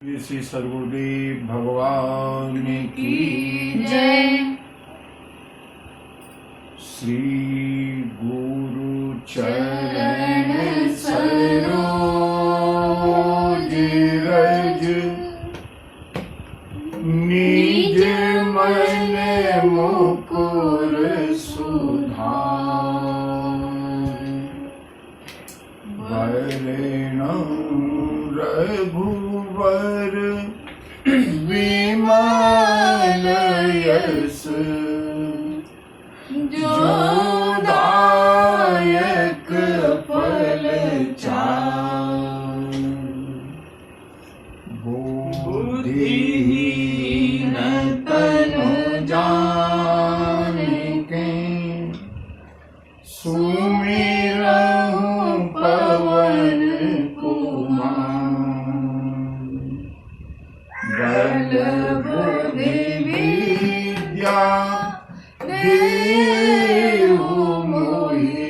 श्री सद्गुरुदेव भगवान की जय। श्री गुरु चरण सरोज रज निज मन मुकुर सुधार वर्णं रघुवर विमल यश जो दायक फल चार बुद्धिहीन तनु जानिके सुमिरहु पवन बल बुद्धि विद्या देहु मोहि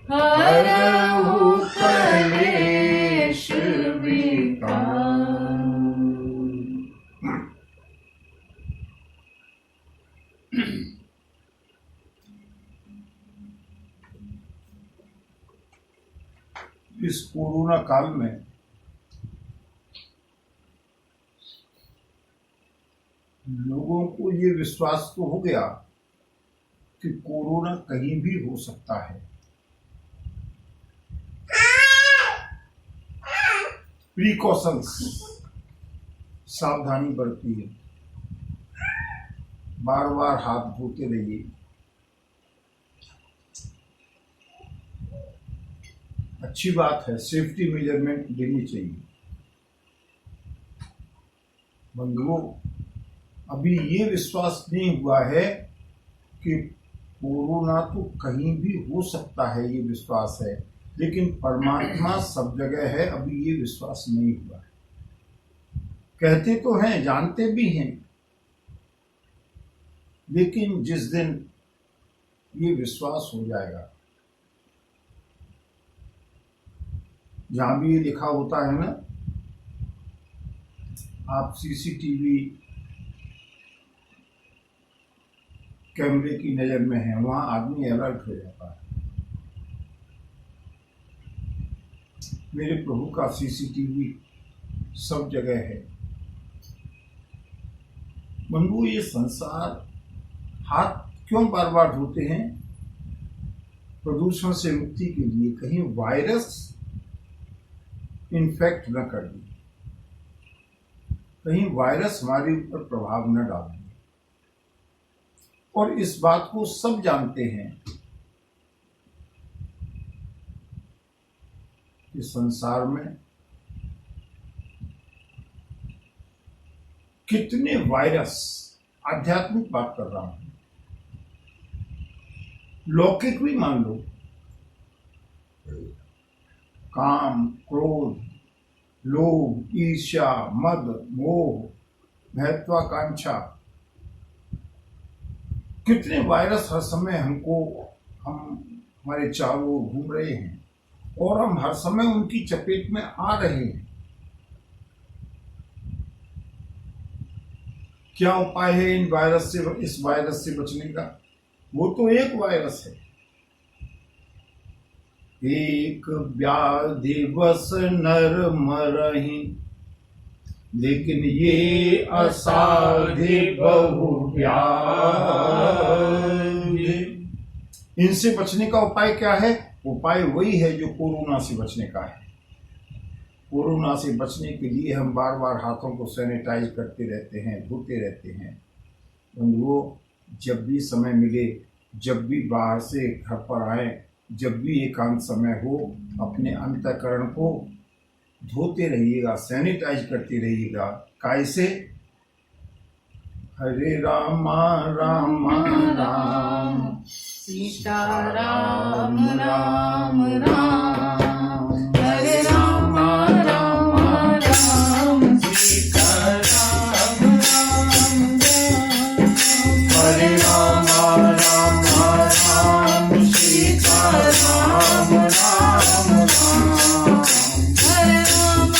हरहु कलेश विकार। इस कोरोना काल में लोगों को ये विश्वास तो हो गया कि कोरोना कहीं भी हो सकता है। प्रिकॉशंस, सावधानी बरतिए, बार बार हाथ धोते रहिए, अच्छी बात है, सेफ्टी मेजरमेंट लेनी चाहिए। बंधुओं, अभी ये विश्वास नहीं हुआ है कि कोरोना तो कहीं भी हो सकता है, ये विश्वास है, लेकिन परमात्मा सब जगह है, अभी ये विश्वास नहीं हुआ है। कहते तो हैं, जानते भी हैं, लेकिन जिस दिन ये विश्वास हो जाएगा, जहां भी ये लिखा होता है ना, आप सीसीटीवी कैमरे की नजर में है, वहां आदमी अलर्ट हो जाता है। मेरे प्रभु का सीसीटीवी सब जगह है। बंधु, ये संसार हाथ क्यों बार बार धोते हैं? प्रदूषण से मुक्ति के लिए, कहीं वायरस इन्फेक्ट न कर दे, कहीं वायरस हमारे ऊपर प्रभाव न डाल दे। और इस बात को सब जानते हैं कि संसार में कितने वायरस, आध्यात्मिक बात कर रहा हूं, लौकिक भी मान लो, काम, क्रोध, लोभ, ईर्ष्या, मद, मोह, महत्वाकांक्षा, कितने वायरस हर समय हमारे चारों ओर घूम रहे हैं और हम हर समय उनकी चपेट में आ रहे हैं। क्या उपाय है इस वायरस से बचने का? वो तो एक वायरस है। एक व्याधि बस नर मरहि, लेकिन ये असाध्य बहु व्याधि। इनसे बचने का उपाय क्या है? उपाय वही है जो कोरोना से बचने का है। कोरोना से बचने के लिए हम बार बार हाथों को सैनिटाइज करते रहते हैं, धोते रहते हैं। बंधुओं, जब भी समय मिले, जब भी बाहर से घर पर आए, जब भी एकांत समय हो, अपने अंतःकरण को धोते रहिएगा, सैनिटाइज करते रहिएगा। कैसे? हरे रामा राम राम सीता राम राम राम, हरे राम राम राम सीता राम राम राम, हरे राम राम राम सीता राम राम राम। हरे Ram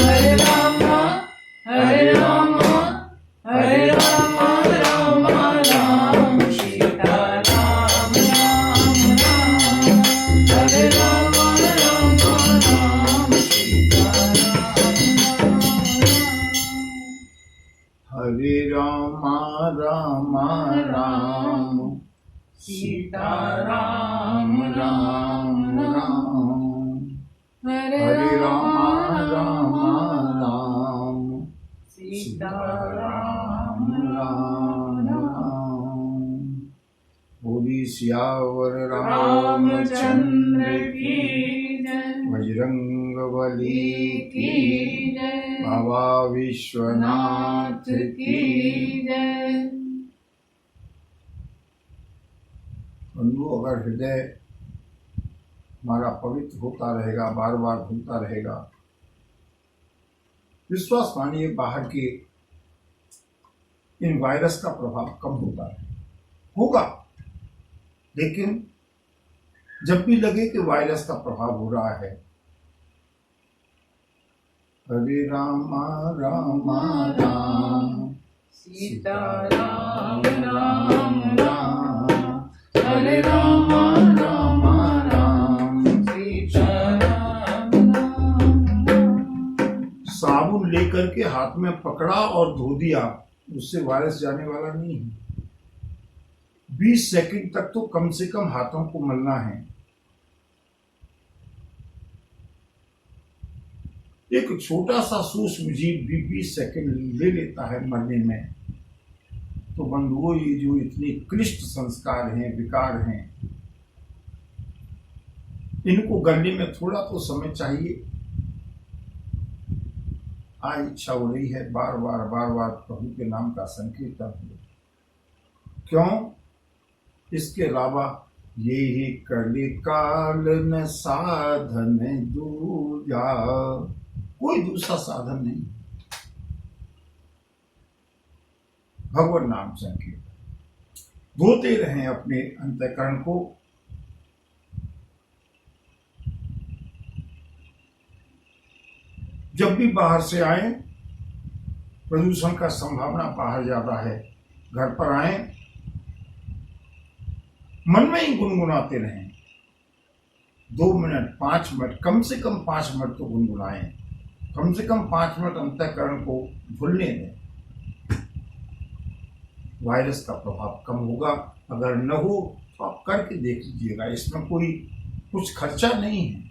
Hare Rama, Hare Rama, Hare Rama, Rama Ram, Sita Ram, Ram Ram. Hare Rama, Rama Ram, Sita Ram. Hare Rama, Rama Ram, Sita Ram, Ram Ram. Hare Hare Rama, Rama, Rama Ram, Sita Ram Ram, Ram. बोली सियावर रामचंद्र की जय, बजरंग बली की जय, बाबा विश्वनाथ नाथ की जय। बंधु, अगर हृदय हमारा पवित्र होता रहेगा, बार बार धुलता रहेगा, विश्वास मानिए बाहर के इन वायरस का प्रभाव कम होता है, होगा। लेकिन जब भी लगे कि वायरस का प्रभाव हो रहा है, हरे रामा रामा राम, सीता राम राम राम, राम, हरे रामा रामा राम, सीता राम राम। साबुन लेकर के हाथ में पकड़ा और धो दिया, उससे वायरस जाने वाला नहीं है। 20 सेकंड तक तो कम से कम हाथों को मलना है। एक छोटा सा सूक्ष्म जीव भी 20 सेकंड ले लेता है मरने में। तो बंधुओं, ये जो इतने क्लिष्ट संस्कार हैं, विकार हैं, इनको गढ़ने में थोड़ा तो समय चाहिए। आज इच्छा हो रही है बार बार प्रभु के नाम का संकीर्तन हो। क्यों? इसके अलावा ये ही कलि काल न साधन दूजा, कोई दूसरा साधन नहीं। भगवान नाम संकीर्तन धोते रहें अपने अंतःकरण को। जब भी बाहर से आए, प्रदूषण का संभावना बाहर ज्यादा है, घर पर आए मन में ही गुनगुनाते रहें। 2 मिनट 5 मिनट, कम से कम 5 मिनट तो गुनगुनाएं। कम से कम 5 मिनट अंतःकरण को भूलने दें। वायरस का प्रभाव कम होगा। अगर न हो तो आप करके देख लीजिएगा, इसमें कोई कुछ खर्चा नहीं है।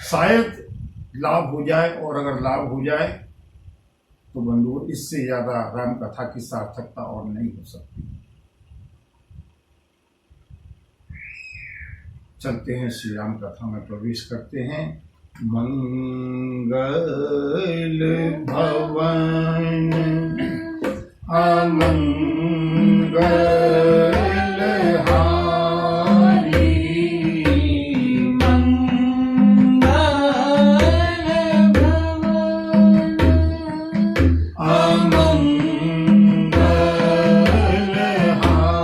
शायद लाभ हो जाए, और अगर लाभ हो जाए तो बंधुओं, इससे ज्यादा राम कथा की सार्थकता और नहीं हो सकती। चलते हैं, श्री राम कथा में प्रवेश करते हैं। मंगल भवन अमंगल हारी, मंगल भवन अमंगल हारी,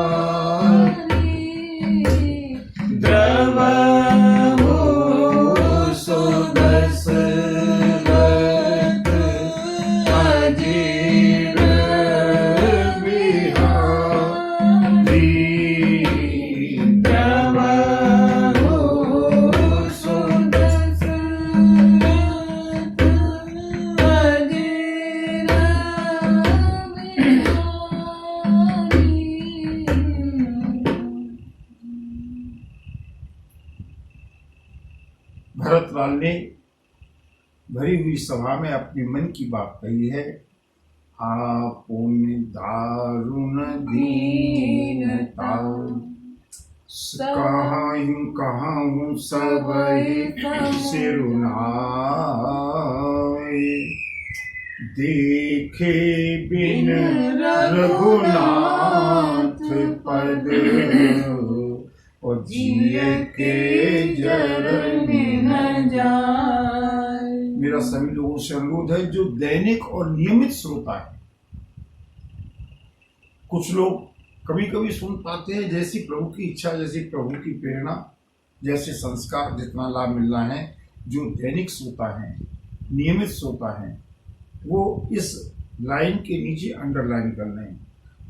द्रवहु सुदशरथ अजीर बिहारी, द्रवहु सुदशरथ अजीर बिहारी। भरतलाल ने भरी हुई सभा में अपनी मन की बात कही है। आपने दारुण दीनता, कहाँ सब सिरुनाए, देखे बिन रघुनाथ पद, और जिए के जरन न जाए। मेरा सभी लोगों से अनुरोध है जो दैनिक और नियमित श्रोता है। कुछ लोग कभी कभी सुन पाते हैं, जैसी प्रभु की इच्छा, जैसी प्रभु की प्रेरणा, जैसे संस्कार जितना लाभ मिल रहा है, जो दैनिक सोता है, नियमित सोता है, वो इस लाइन के नीचे अंडरलाइन कर लें।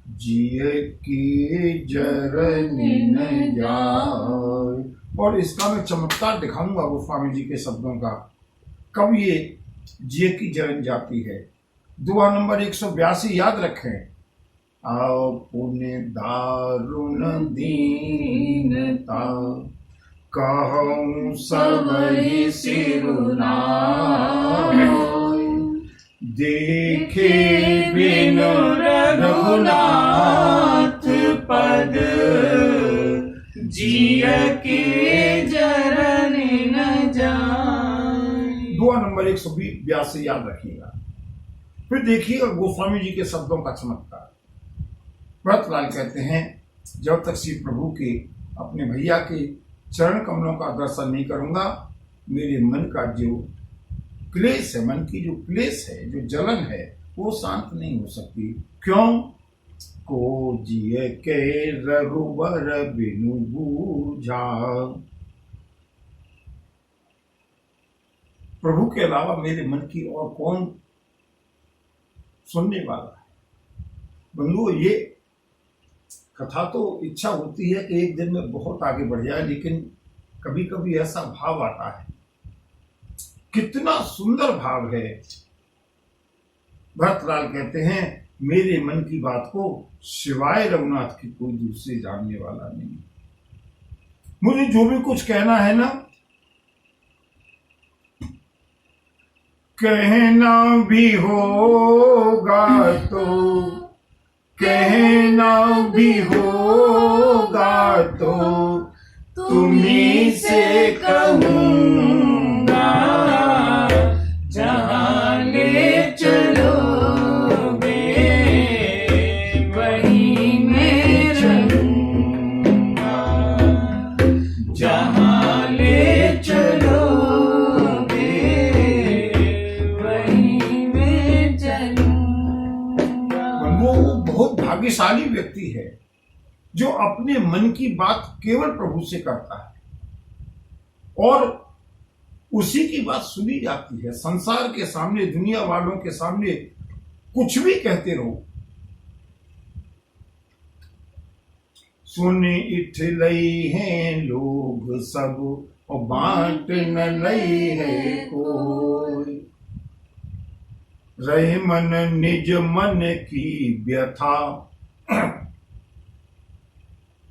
जिय की जरनी न जाए। और इसका मैं चमत्कार दिखाऊंगा गोस्वामी जी के शब्दों का, कब ये जिय की जरन जाती है। दुआ नंबर 182 याद रखें। आओ पुण्य दारुण दीनता, कहूँ सब ही सिरुनाय। देखे बिनु रघुनाथ पद, जिय के जरन न जाए। दुआ नंबर 182 याद रखिएगा। फिर देखिएगा गोस्वामी जी के शब्दों का चमत्कार। भरतलाल कहते हैं, जब तक श्री प्रभु के अपने भैया के चरण कमलों का दर्शन नहीं करूंगा, मेरे मन का जो क्लेश है, मन की जो क्लेश है, जो जलन है, वो शांत नहीं हो सकती। क्यों? को जिय के रघुबर बिनु बूझा। प्रभु के अलावा मेरे मन की और कौन सुनने वाला है। बंधुओं, ये कथा तो इच्छा होती है कि एक दिन में बहुत आगे बढ़ जाए, लेकिन कभी कभी ऐसा भाव आता है। कितना सुंदर भाव है। भरतलाल कहते हैं, मेरे मन की बात को सिवाय रघुनाथ की कोई दूसरे जानने वाला नहीं। मुझे जो भी कुछ कहना है ना, कहना भी होगा तो, कहना भी होगा तो तुम्हीं से कहूँगा। जहाँ ले चलोगे वहीं मैं रहूँगा। जहाँ ले चलोगे वहीं मैं चलूँगा। वो बहुत भाग्यशाली व्यक्ति है जो अपने मन की बात केवल प्रभु से करता है और उसी की बात सुनी जाती है। संसार के सामने, दुनिया वालों के सामने कुछ भी कहते रहो। सुने इठ लई हैं लोग सब और बांट न लई है कोई। रहे मन निज मन की व्यथा।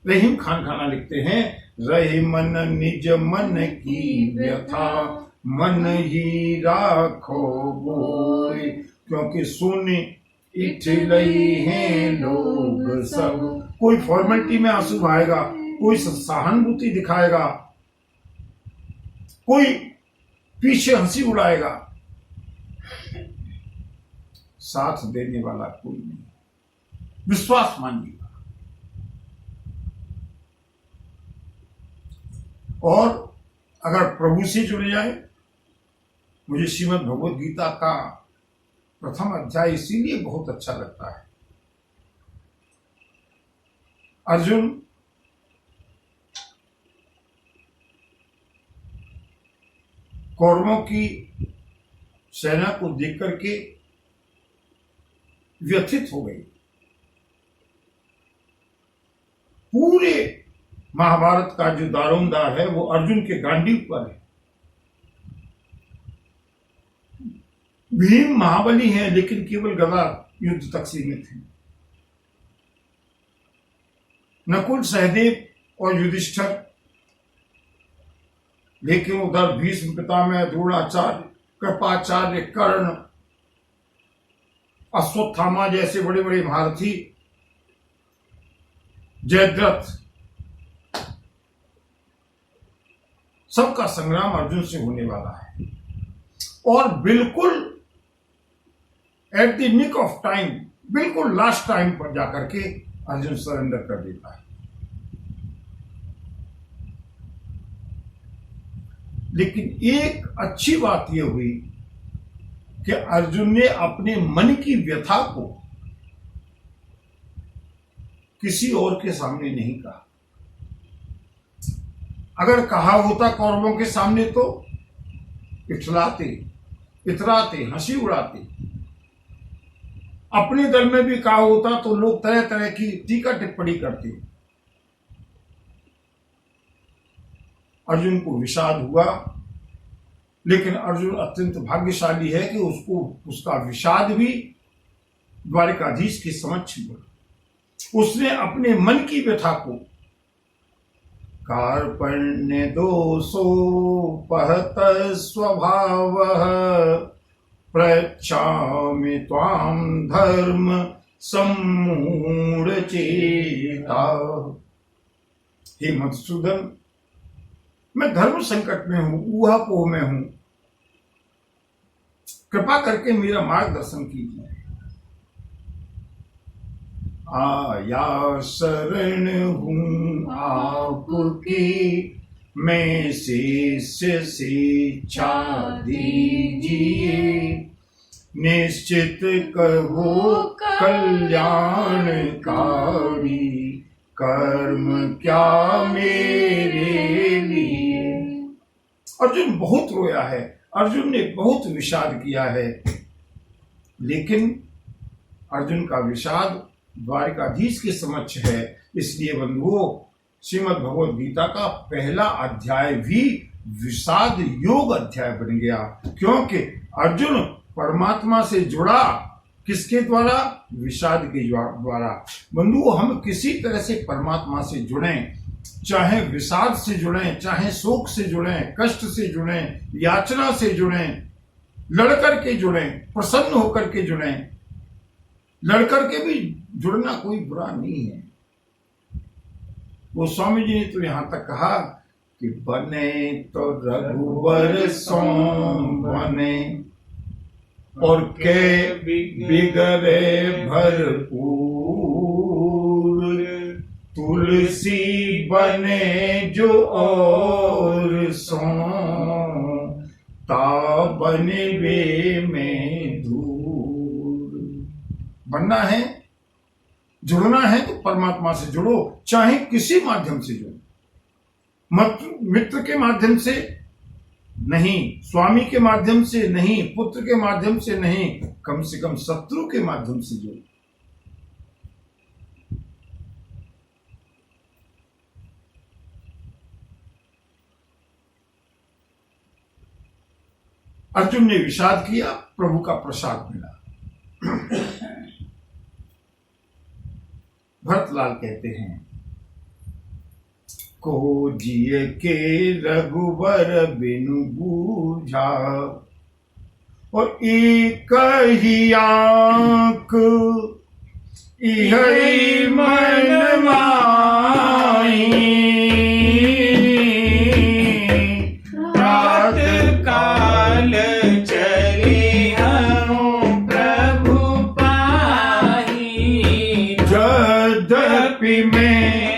रहीम खान खाना लिखते हैं, रहे मन निज मन की व्यथा, मन ही राखो बोई। क्योंकि सुन इठ लई हैं लोग सब। कोई फॉर्मेलिटी में आंसू बहाएगा, कोई सहानुभूति दिखाएगा, कोई पीछे हंसी उड़ाएगा, साथ देने वाला कोई नहीं। विश्वास मानिएगा। और अगर प्रभु से जुड़ जाए, मुझे श्रीमद् भगवद गीता का प्रथम अध्याय इसीलिए बहुत अच्छा लगता है। अर्जुन कौरवों की सेना को देख करके व्यथित हो गई। पूरे महाभारत का जो दारोमदार है वो अर्जुन के गांडीव पर है। भीम महाबली है लेकिन केवल गदा युद्ध तक सीमित है। नकुल, सहदेव और युधिष्ठिर, लेकिन उधर भीष्म पितामह, द्रोणाचार्य, कृपाचार्य, कर्ण, अश्वत्थामा जैसे बड़े बड़े महारथी, जयद्रथ, सबका संग्राम अर्जुन से होने वाला है। और बिल्कुल at the nick of time, बिल्कुल लास्ट टाइम पर जाकर के अर्जुन सरेंडर कर देता है। लेकिन एक अच्छी बात यह हुई कि अर्जुन ने अपने मन की व्यथा को किसी और के सामने नहीं कहा। अगर कहा होता कौरवों के सामने तो इतराते, हंसी उड़ाते। अपने दल में भी कहा होता तो लोग तरह तरह की टीका टिप्पणी करते। अर्जुन को विषाद हुआ, लेकिन अर्जुन अत्यंत भाग्यशाली है कि उसका विषाद भी द्वारिकाधीश के समक्ष हुआ। उसने अपने मन की व्यथा को कार्पण्य दोषो पहत स्वभाव प्रच्छामि त्वाम धर्म सम्मूढ़ चेता। हे मधुसूदन, मैं धर्म संकट में हूं, ऊहापोह में हूं, कृपा करके मेरा मार्गदर्शन कीजिए। आया शरण हूं आपकी, मैं शिष्य शिक्षा दीजिए। निश्चित कहो कल्याणकारी, कर्म क्या मेरे लिए। अर्जुन बहुत रोया है, अर्जुन ने बहुत विषाद किया है, लेकिन अर्जुन का विषाद द्वारिकाधीश के समक्ष है। इसलिए बंधुओं, श्रीमद् भगवद गीता का पहला अध्याय भी विषाद योग अध्याय बन गया, क्योंकि अर्जुन परमात्मा से जुड़ा किसके द्वारा? विषाद के द्वारा। बंधुओं, हम किसी तरह से परमात्मा से जुड़ें, चाहे विषाद से जुड़ें, चाहे शोक से जुड़ें, कष्ट से जुड़ें, याचना से जुड़ें, लड़कर के जुड़ें, प्रसन्न होकर के जुड़ें। लड़कर के भी जुड़ना कोई बुरा नहीं है। वो स्वामी जी ने तो यहां तक कहा कि बने तो रघुवर सो बने, और के बिगड़े भरपूर, तुलसी बने जो और सो, ता बने वे में दूर। बनना है, जुड़ना है तो परमात्मा से जुड़ो, चाहे किसी माध्यम से जुड़ो। मित्र के माध्यम से नहीं, स्वामी के माध्यम से नहीं, पुत्र के माध्यम से नहीं, कम से कम शत्रु के माध्यम से जुड़ो। अर्जुन ने विषाद किया, प्रभु का प्रसाद मिला। भरतलाल कहते हैं, को जिय के रघुबर बिनु बूझा, और एक ही आंख इहै मन माही, रात काल चली हूँ प्रभु पाही, यद्यपि मैं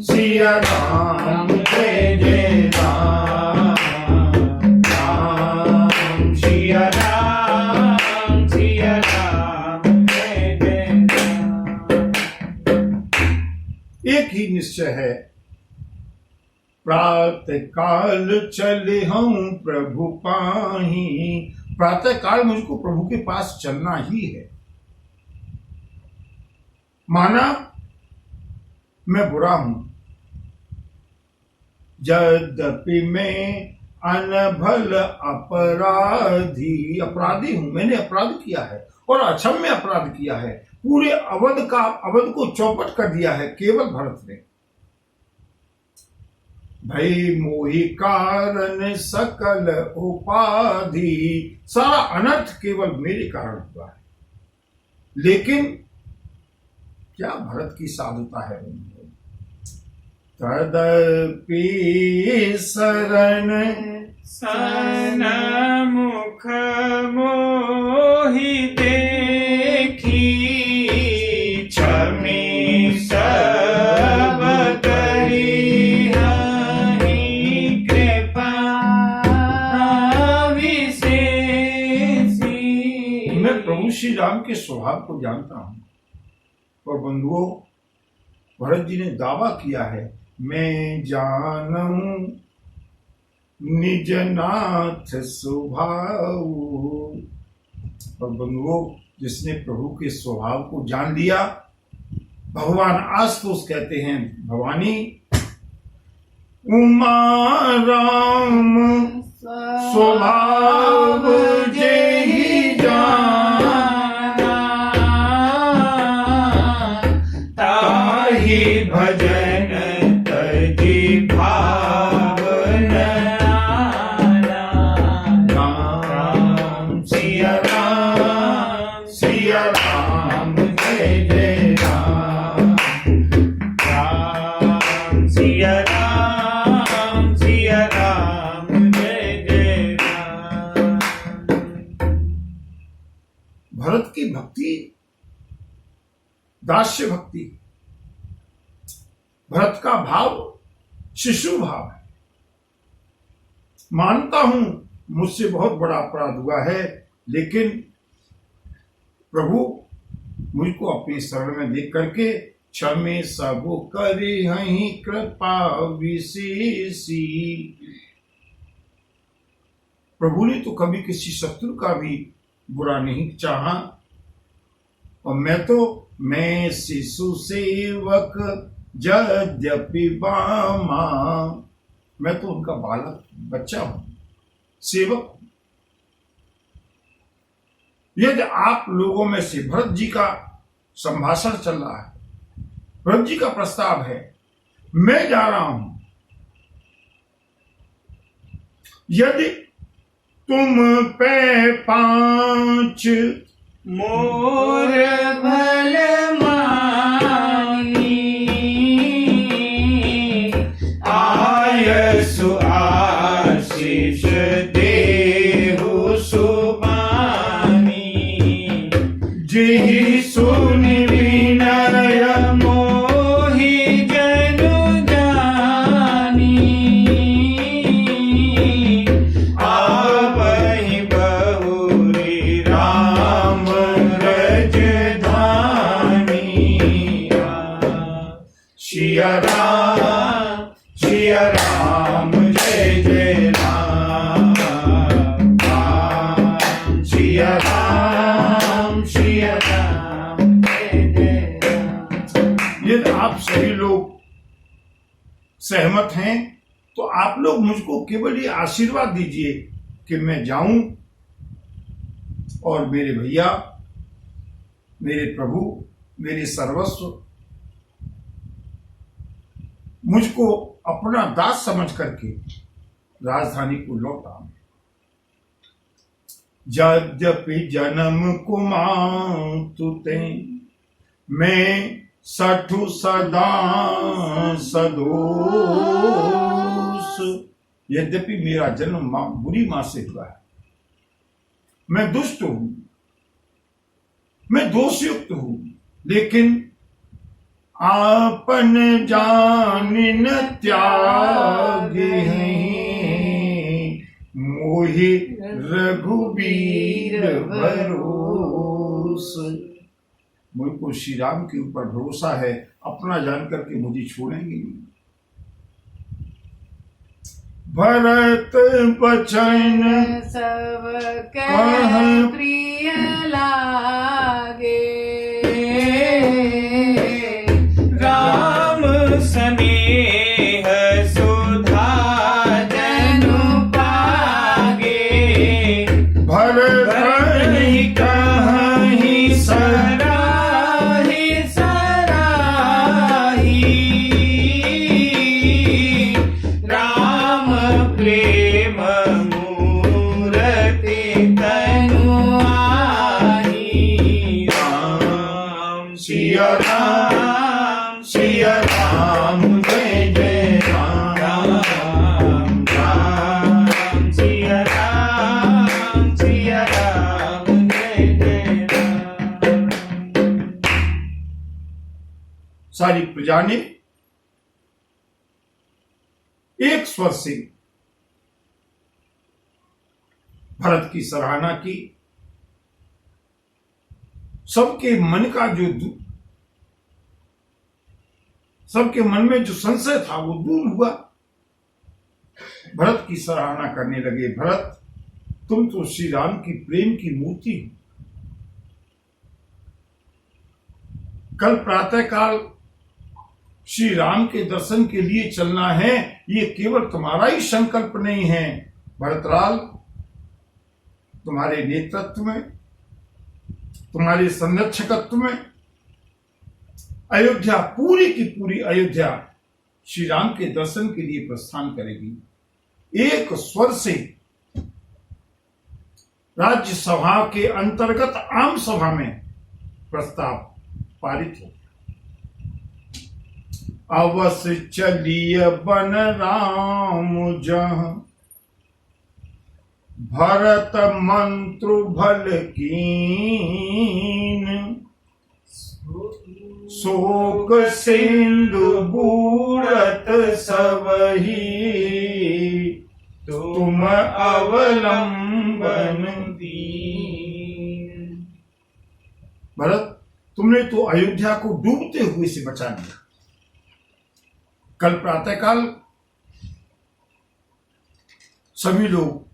सिया राम जय जय राम, राम सिया राम जय जय राम। एक ही निश्चय है, प्रातः काल चले हम प्रभु पाही। प्रातः काल मुझको प्रभु के पास चलना ही है। माना मैं बुरा हूं, यद्यपि मैं अनभल अपराधी हूं, मैंने अपराध किया है और अक्षम्य अपराध किया है। पूरे अवध को चौपट कर दिया है केवल भरत ने। भई मोहि कारण सकल उपाधि। सारा अनर्थ केवल मेरे कारण हुआ है। लेकिन क्या भरत की साधुता है। तदपि शरण सनमुख मोहि देखी, क्षमी सब करी हरि कृपा विशेषी। मैं प्रभु श्री राम के स्वभाव को जानता हूं। और बंधुओं, भरत जी ने दावा किया है, मैं जानूं निज नाथ स्वभाव। और बंधुओं, जिसने प्रभु के स्वभाव को जान लिया, भगवान आशुतोष कहते हैं, भवानी उमा राम स्वभाव जेहि जाना, ताहि भजन तजि भावन आना। राम सिया राम सिया राम जय जय राम। राम सिया राम जय जय राम। भरत की भक्ति दास्य भक्ति, भरत का भाव शिशु भाव है। मानता हूं मुझसे बहुत बड़ा अपराध हुआ है, लेकिन प्रभु मुझको अपनी शरण में देख करके क्षमे सब करी हहीं कृपा विशेषी। प्रभु ने तो कभी किसी शत्रु का भी बुरा नहीं चाहा। और मैं शिशु सेवक यद्यपि बामा, मैं तो उनका बालक बच्चा हूं, सेवक हूं। यदि आप लोगों में से भरत जी का संभाषण चल रहा है, भरत जी का प्रस्ताव है, मैं जा रहा हूं, यदि तुम पे 5 मोर भल मानी, आयसु आशीष देहु सुबानी। जेहि सुनि विनय मोहि जनु जानी, आवहि बहुरी राम रजधानी। सिया राम जय जय राम। सिया राम जय जय राम। यदि आप सभी लोग सहमत हैं तो आप लोग मुझको केवल ये आशीर्वाद दीजिए कि मैं जाऊं और मेरे भैया, मेरे प्रभु, मेरे सर्वस्व मुझको अपना दास समझ करके राजधानी को लौटा। यद्यपि जन्म कुमातुते मैं सठु सदा सदोष। यद्यपि मेरा जन्म बुरी मां से हुआ है, मैं दुष्ट हूं, मैं दोषयुक्त हूं, लेकिन आपन जानिन त्यागे हैं, मोहि रघुबीर भरोस। मुझको श्री राम के ऊपर भरोसा है, अपना जान करके मुझे छोड़ेंगे नहीं। भरत बचन सब कह प्रिय लागे, राम स्नेह सुधा जनु पागे। भरत कहीं सराही सराही, सिया राम सिया राम जय जय राम राम राम सिया राम जय जय राम। सारी प्रजा ने एक स्वर से भरत की सराहना की। सबके मन का सबके मन में जो संशय था वो दूर हुआ। भरत की सराहना करने लगे, भरत तुम तो श्री राम की प्रेम की मूर्ति हो। कल प्रातःकाल श्री राम के दर्शन के लिए चलना है, ये केवल तुम्हारा ही संकल्प नहीं है भरतलाल, तुम्हारे नेतृत्व में, तुम्हारे संरक्षकत्व में अयोध्या, पूरी की पूरी अयोध्या श्री राम के दर्शन के लिए प्रस्थान करेगी। एक स्वर से राज्यसभा के अंतर्गत आम सभा में प्रस्ताव पारित हो। अवश्य चलिए बन राम जहाँ, भरत मंत्रु भल कीन, शोक सिंधु बूढ़त सबही, तुम अवलंबन दीन। भरत तुमने तो अयोध्या को डूबते हुए से बचा लिया। कल प्रातःकाल सभी लोग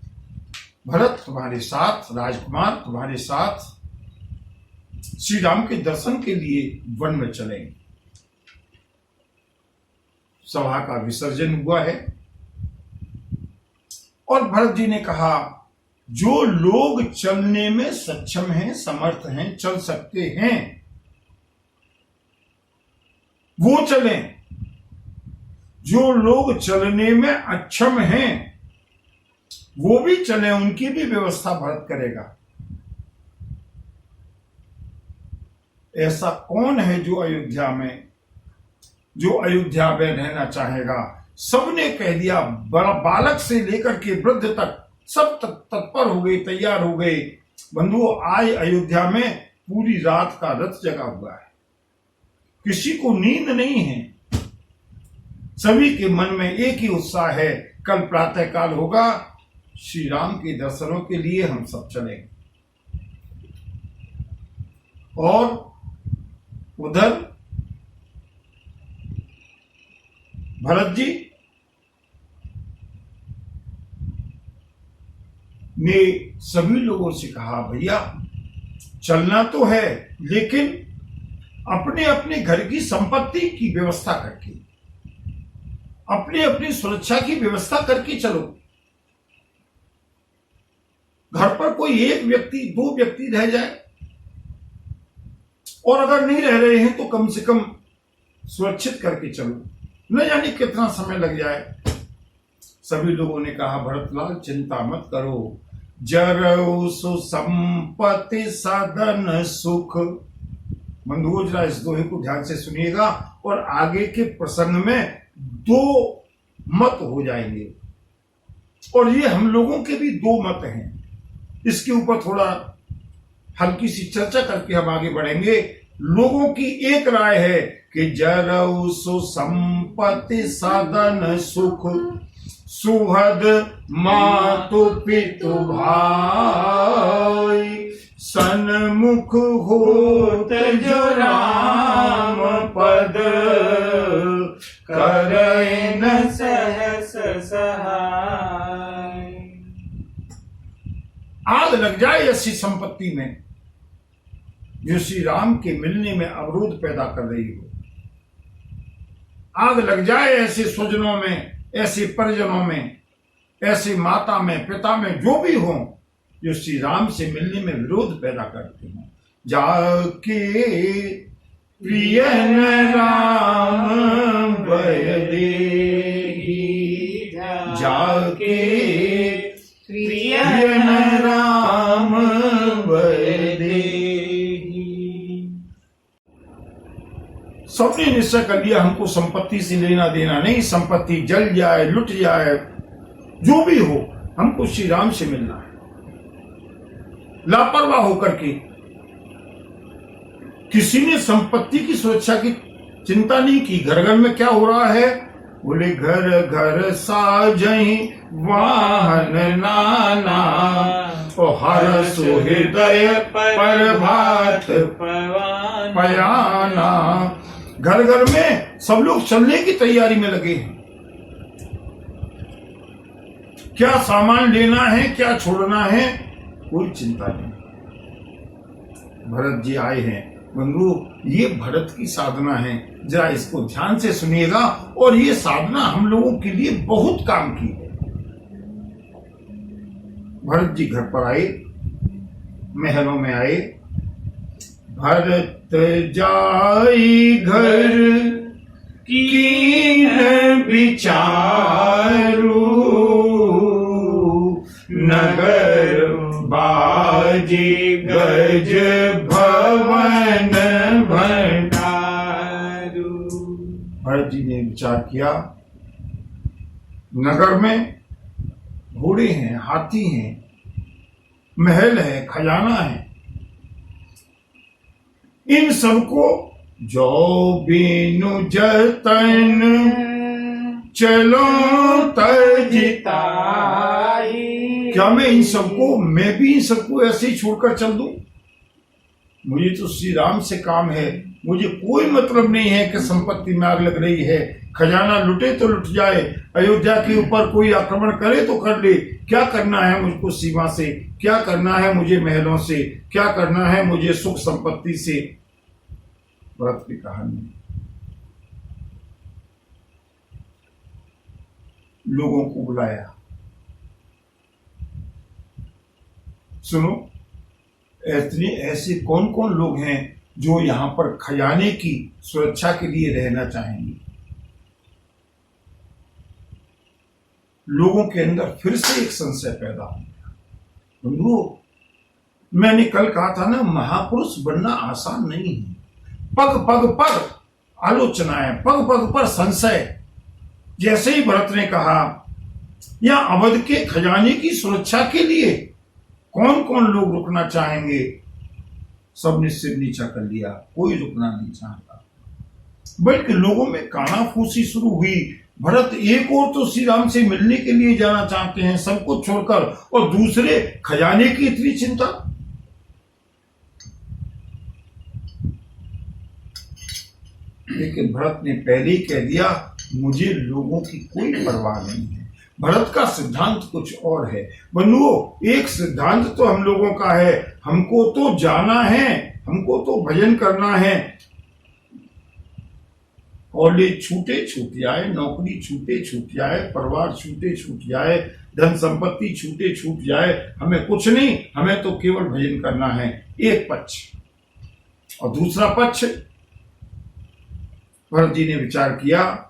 भरत तुम्हारे साथ, राजकुमार तुम्हारे साथ श्री राम के दर्शन के लिए वन में चलेंगे। सभा का विसर्जन हुआ है और भरत जी ने कहा जो लोग चलने में सक्षम हैं, समर्थ हैं, चल सकते हैं वो चलें। जो लोग चलने में अक्षम हैं वो भी चले, उनकी भी व्यवस्था भरत करेगा। ऐसा कौन है जो अयोध्या में रहना चाहेगा? सबने कह दिया, बड़ा बालक से लेकर के वृद्ध तक सब तत्पर हो गए, तैयार हो गए। बंधुओं, आज अयोध्या में पूरी रात का रथ जगा हुआ है, किसी को नींद नहीं है। सभी के मन में एक ही उत्साह है, कल प्रातःकाल होगा, श्री राम के दर्शनों के लिए हम सब चलेंगे। और उधर भरत जी ने सभी लोगों से कहा, भैया चलना तो है लेकिन अपने अपने घर की संपत्ति की व्यवस्था करके, अपनी अपनी सुरक्षा की व्यवस्था करके चलो। घर पर कोई एक व्यक्ति, दो व्यक्ति रह जाए, और अगर नहीं रह रहे हैं तो कम से कम सुरक्षित करके चलो, न जाने कितना समय लग जाए। सभी लोगों ने कहा, भरतलाल चिंता मत करो, जरऊ सुसंपत्ति सदन सुख। बंधुओं, जरा इस दोहे को ध्यान से सुनिएगा और आगे के प्रसंग में दो मत हो जाएंगे, और ये हम लोगों के भी दो मत हैं। इसके ऊपर थोड़ा हल्की सी चर्चा करके हम आगे बढ़ेंगे। लोगों की एक राय है कि जरऊ सुसंपत्ति सदन सुख, सुहद मातु पितु भाई, सन्मुख होत जो राम पद, करे न सहस सहाय। आग लग जाए ऐसी संपत्ति में जो श्री राम के मिलने में अवरोध पैदा कर रही हो, आग लग जाए ऐसे स्वजनों में, ऐसे परिजनों में, ऐसे माता में, पिता में, जो भी हो जो श्री राम से मिलने में विरोध पैदा करते हैं। जाके प्रिय राम भय देहि, जाके प्रिय राम भय देहि। सबने निश्चय कर लिया हमको संपत्ति से लेना देना नहीं, संपत्ति जल जाए लुट जाए जो भी हो, हमको श्री राम से मिलना है। लापरवाह होकर के किसी ने संपत्ति की सुरक्षा की चिंता नहीं की। घर घर में क्या हो रहा है? बोले घर घर साजई वाहन नाना, ओ हर सुहृदय पर भात पयाना। घर घर में सब लोग चलने की तैयारी में लगे हैं। क्या सामान लेना है, क्या छोड़ना है, कोई चिंता नहीं। भरत जी आए हैं। बंधु, ये भरत की साधना है, जरा इसको ध्यान से सुनिएगा। और ये साधना हम लोगों के लिए बहुत काम की है। भरत जी घर पर आए, महलों में आए। भरत जाई घर की विचारू, नगर बाजी गज भवन भंडारू। भरत जी ने विचार किया, नगर में घोड़े हैं, हाथी हैं, महल है, खजाना है, इन सबको जो बीनु जतन चलो तजताई। क्या मैं भी इन सबको ऐसे ही छोड़कर चल दूं? मुझे तो श्री राम से काम है। मुझे कोई मतलब नहीं है कि संपत्ति में आग लग रही है, खजाना लुटे तो लुट जाए, अयोध्या के ऊपर कोई आक्रमण करे तो कर ले। क्या करना है मुझको सीमा से, क्या करना है मुझे महलों से, क्या करना है मुझे सुख संपत्ति से। भरत की कहानी लोगों को बुलाया, सुनो ऐसे कौन कौन लोग हैं जो यहां पर खजाने की सुरक्षा के लिए रहना चाहेंगे। लोगों के अंदर फिर से एक संशय पैदा हो गया। बंधुओं, मैंने कल कहा था ना, महापुरुष बनना आसान नहीं है। पग पग पर आलोचनाएं, पग पग पर संशय। जैसे ही भरत ने कहा या अवध के खजाने की सुरक्षा के लिए कौन कौन लोग रुकना चाहेंगे, सबने सिर नीचा कर लिया। कोई रुकना नहीं चाहता, बल्कि लोगों में कानाफूसी शुरू हुई। भरत एक और तो श्री राम से मिलने के लिए जाना चाहते हैं सब कुछ छोड़कर, और दूसरे खजाने की इतनी चिंता। लेकिन भरत ने पहले ही कह दिया, मुझे लोगों की कोई परवाह नहीं है। भरत का सिद्धांत कुछ और है। बंधुओं, एक सिद्धांत तो हम लोगों का है, हमको तो जाना है, हमको तो भजन करना है। कॉलेज छूटे छूट जाए, नौकरी छूटे छूट जाए, परिवार छूटे छूट जाए, धन संपत्ति छूटे छूट जाए, हमें कुछ नहीं, हमें तो केवल भजन करना है। एक पक्ष। और दूसरा पक्ष, भरत जी ने विचार किया,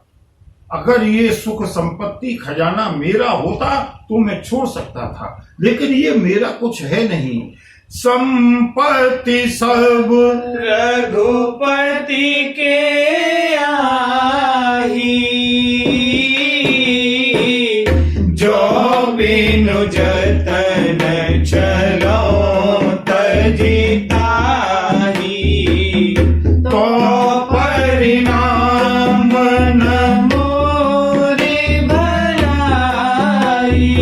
अगर ये सुख संपत्ति खजाना मेरा होता तो मैं छोड़ सकता था, लेकिन ये मेरा कुछ है नहीं। संपत्ति सब रघुपति के आही, जो बिनु जतन चलो तजी ताही। तो परिणाम न मोरे भलाई,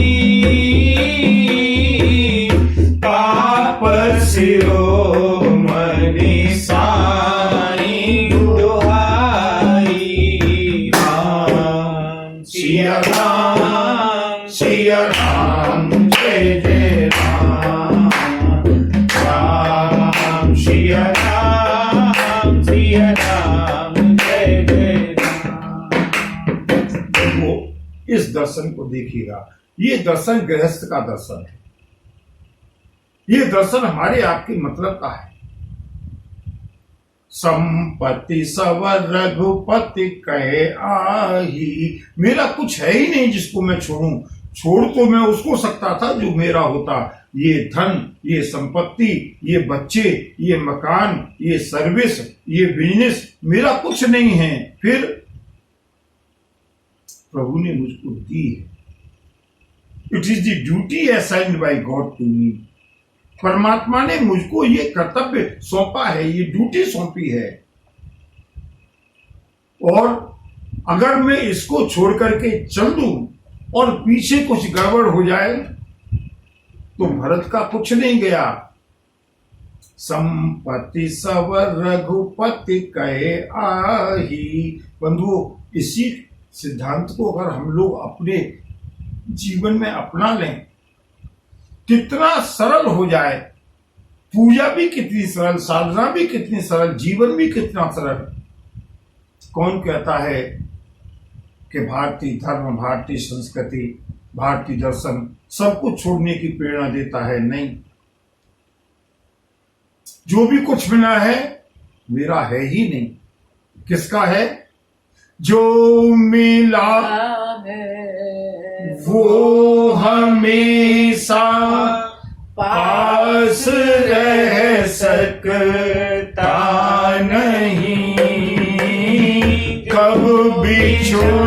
पाप शिरोमणि साई दुहाई। राम सिया राम, सिया राम, जय जय राम। राम सिया राम, सिया राम, जय जय राम। वो इस दर्शन को देखिएगा। ये दर्शन गृहस्थ का दर्शन है। ये दर्शन हमारे आपके मतलब का है। संपत्ति सवर रघुपति कहे आही, मेरा कुछ है ही नहीं जिसको मैं छोड़ूं। छोड़ तो मैं उसको सकता था जो मेरा होता। ये धन, ये संपत्ति, ये बच्चे, ये मकान, ये सर्विस, ये बिजनेस मेरा कुछ नहीं है। फिर प्रभु ने मुझको दी है। It is the duty assigned by God to me. परमात्मा ने मुझको ये कर्तव्य सौंपा है, ये ड्यूटी सौंपी है। और अगर मैं इसको छोड़ करके चल दूं और पीछे कुछ गड़बड़ हो जाए तो भरत का कुछ नहीं गया। संपत्ति सवर रघुपति कहे आही। बंधुओं, इसी सिद्धांत को अगर हम लोग अपने जीवन में अपना लें, कितना सरल हो जाए। पूजा भी कितनी सरल, साधना भी कितनी सरल, जीवन भी कितना सरल। कौन कहता है कि भारतीय धर्म, भारतीय संस्कृति, भारतीय दर्शन सब कुछ छोड़ने की प्रेरणा देता है? नहीं। जो भी कुछ मिला है मेरा है ही नहीं। किसका है? जो मिला है वो हमेशा पास रह सकता नहीं। कब बिछुड़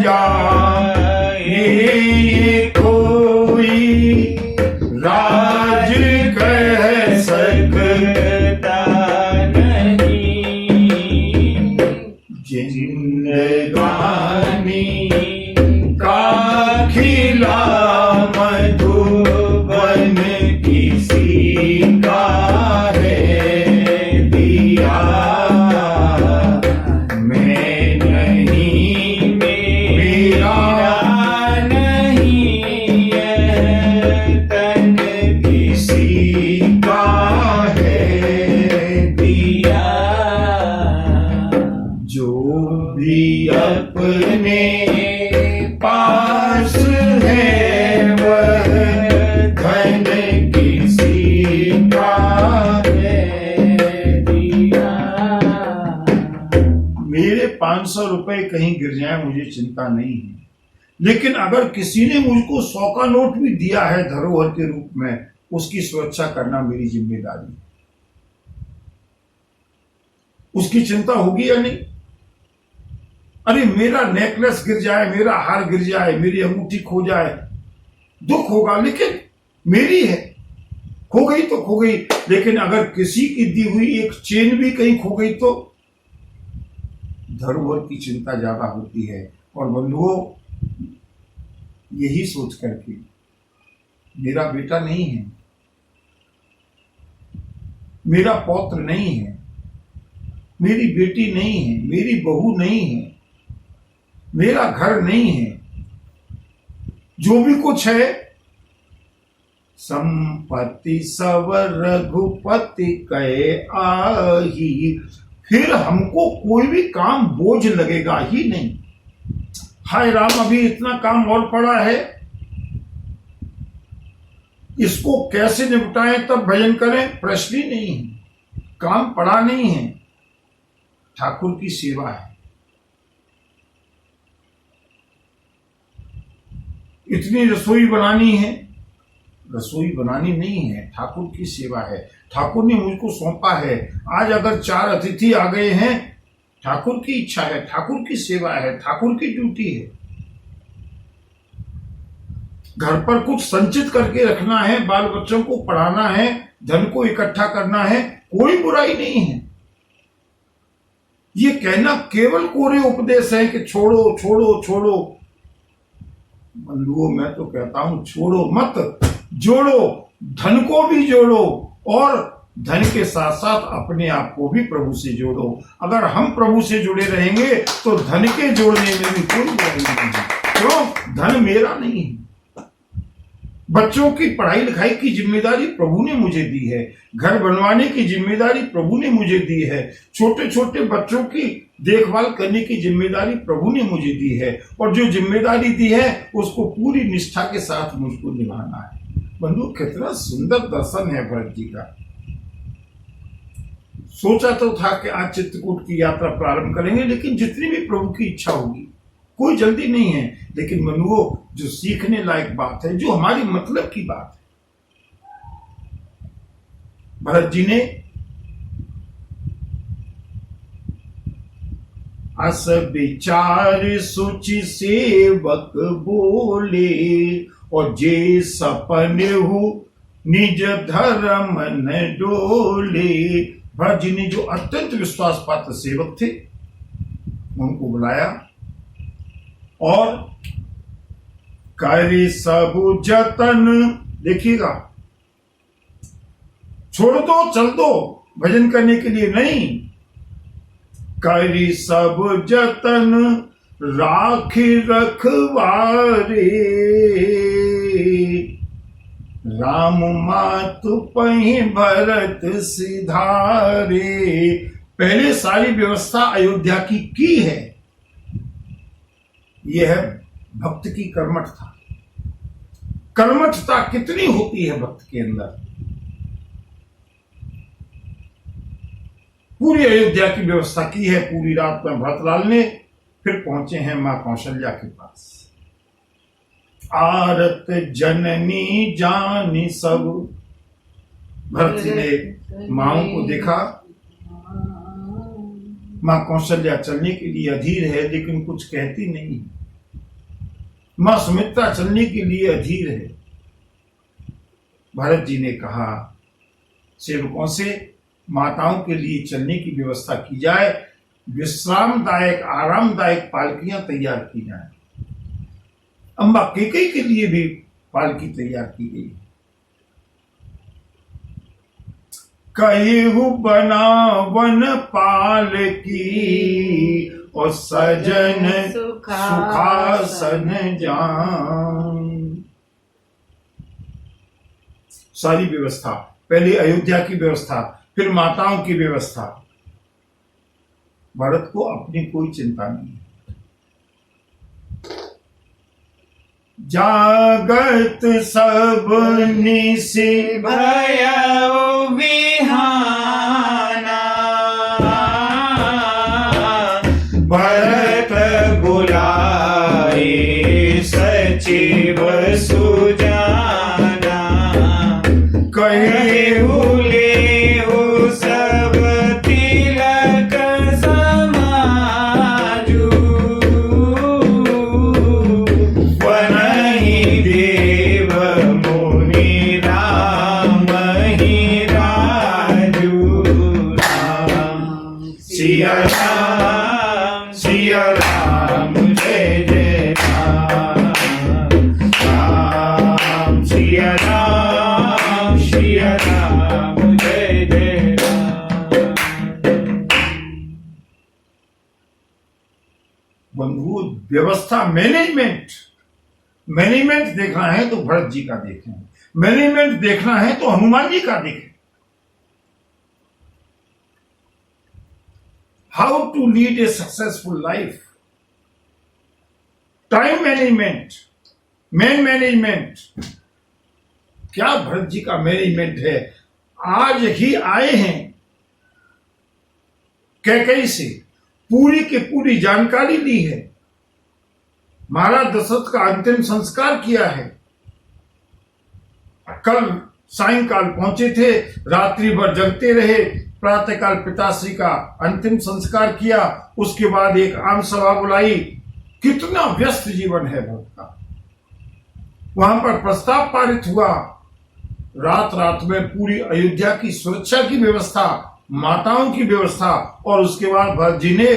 जाए ये कोई राज कह सकता नहीं। जिंदगानी का खिला मधुबन किसी का है दिया। मैं नहीं, मेरा नहीं, तन किसी का है दिया। जो भी अपने पास है वह धन किसी का है दिया। मेरे 500 रुपए कहीं गिर जाए मुझे चिंता नहीं है, लेकिन अगर किसी ने मुझको 100 का नोट भी दिया है धरोहर के रूप में, उसकी सुरक्षा करना मेरी जिम्मेदारी है। उसकी चिंता होगी या नहीं? अरे मेरा नेकलेस गिर जाए, मेरा हार गिर जाए, मेरी अंगूठी खो जाए, दुख होगा, लेकिन मेरी है, खो गई तो खो गई। लेकिन अगर किसी की दी हुई एक चेन भी कहीं खो गई तो धरोहर की चिंता ज्यादा होती है। और बंधुओं, यही सोच करके मेरा बेटा नहीं है, मेरा पौत्र नहीं है, मेरी बेटी नहीं है, मेरी बहू नहीं है, मेरा घर नहीं है, जो भी कुछ है संपत्ति सवर रघुपति कहे आही। फिर हमको कोई भी काम बोझ लगेगा ही नहीं। हाय राम, अभी इतना काम और पड़ा है, इसको कैसे निपटाएं तब भजन करें, प्रश्न ही नहीं है। काम पड़ा नहीं है, ठाकुर की सेवा है। इतनी रसोई बनानी है, रसोई बनानी नहीं है, ठाकुर की सेवा है। ठाकुर ने मुझको सौंपा है। आज अगर 4 अतिथि आ गए हैं, ठाकुर की इच्छा है, ठाकुर की सेवा है, ठाकुर की ड्यूटी है। घर पर कुछ संचित करके रखना है, बाल बच्चों को पढ़ाना है, धन को इकट्ठा करना है, कोई बुराई नहीं है। ये कहना केवल कोरे उपदेश है कि छोड़ो छोड़ो छोड़ो। बंधुओं, मैं तो कहता हूं छोड़ो मत, जोड़ो, धन को भी जोड़ो और धन के साथ साथ अपने आप को भी प्रभु से जोड़ो। अगर हम प्रभु से जुड़े रहेंगे तो धन के जोड़ने में भी कोई बुराई नहीं है। क्यों? धन मेरा नहीं है। बच्चों की पढ़ाई लिखाई की जिम्मेदारी प्रभु ने मुझे दी है, घर बनवाने की जिम्मेदारी प्रभु ने मुझे दी है, छोटे छोटे बच्चों की देखभाल करने की जिम्मेदारी प्रभु ने मुझे दी है, और जो जिम्मेदारी दी है उसको पूरी निष्ठा के साथ मुझको निभाना है। बंधु, कितना सुंदर दर्शन है भरत जी का। सोचा तो था कि आज चित्रकूट की यात्रा प्रारंभ करेंगे, लेकिन जितनी भी प्रभु की इच्छा होगी कोई जल्दी नहीं है, लेकिन मनुओ जो सीखने लायक बात है, जो हमारी मतलब की बात है। भरत जी ने अस विचार सुचि सेवक बोले, और जे सपने हो निज धर्म न डोले। भरत जी ने जो अत्यंत विश्वास पात्र सेवक थे उनको बुलाया और करे सब जतन। देखिएगा, छोड़ दो चल दो भजन करने के लिए नहीं, करी सब जतन राखी रखवारे। राम मातु पहि भरत सिधारे। पहले सारी व्यवस्था अयोध्या की है। यह है भक्त की कर्मठता। कर्मठता कितनी होती है भक्त के अंदर। पूरी अयोध्या की व्यवस्था की है पूरी रात में भरतलाल ने। फिर पहुंचे हैं मां कौशल्या के पास। आरत जननी जानी सब। भरत जी ने मां को देखा। मां कौशल्या चलने के लिए अधीर है, लेकिन कुछ कहती नहीं। मां सुमित्रा चलने के लिए अधीर है। भरत जी ने कहा सेवकों से माताओं के लिए चलने की व्यवस्था की जाए, विश्रामदायक आरामदायक पालकियां तैयार की जाए। अम्बा कैकेयी के लिए भी पालकी तैयार की गई। कहेहु बनावन पालकी और सजन सुखासन जान। सारी व्यवस्था, पहले अयोध्या की व्यवस्था, फिर माताओं की व्यवस्था। भरत को अपनी कोई चिंता नहीं। जागत सब निशि भयउ विहाना। भरत बुलाए सचिव सुजाना। कहेहु लेहु सब तिलक समाजू। वनहि देव मुनि रामहि राजू। सिया राम जय जय राम। राम सिया राम जय जय राम। बंधु, व्यवस्था, मैनेजमेंट देखना है तो भरत जी का देखें, मैनेजमेंट देखना है तो हनुमान जी का देखें। How to lead a successful life. Time management, management, क्या भरत जी का मैनेजमेंट है। आज ही आए हैं कैकेयी से, पूरी की पूरी जानकारी ली है। महाराज दशरथ का अंतिम संस्कार किया है। कल सायंकाल पहुंचे थे, रात्रि भर जगते रहे, प्रातःकाल पिताश्री का अंतिम संस्कार किया, उसके बाद एक आम सभा बुलाई। कितना व्यस्त जीवन है भरत का। वहां पर प्रस्ताव पारित हुआ। रात में पूरी अयोध्या की सुरक्षा की व्यवस्था, माताओं की व्यवस्था, और उसके बाद भरत जी ने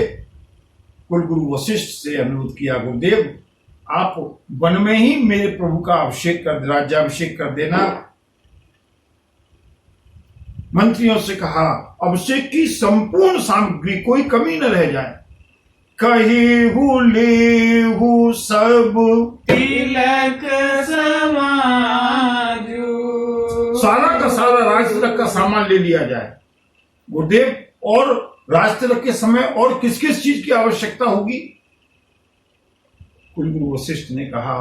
कुलगुरु वशिष्ठ से अनुरोध किया, गुरुदेव आप वन में ही मेरे प्रभु का अभिषेक कर, राज्याभिषेक कर देना। मंत्रियों से कहा अभिषेक की संपूर्ण सामग्री, कोई कमी न रह जाए। कहेहु लेहु सब तिलक समाजू। सारा का सारा राज तिलक का सामान ले लिया जाए। गुरुदेव, और राज तिलक के समय और किस किस चीज की आवश्यकता होगी। कुलगुरु वशिष्ठ ने कहा,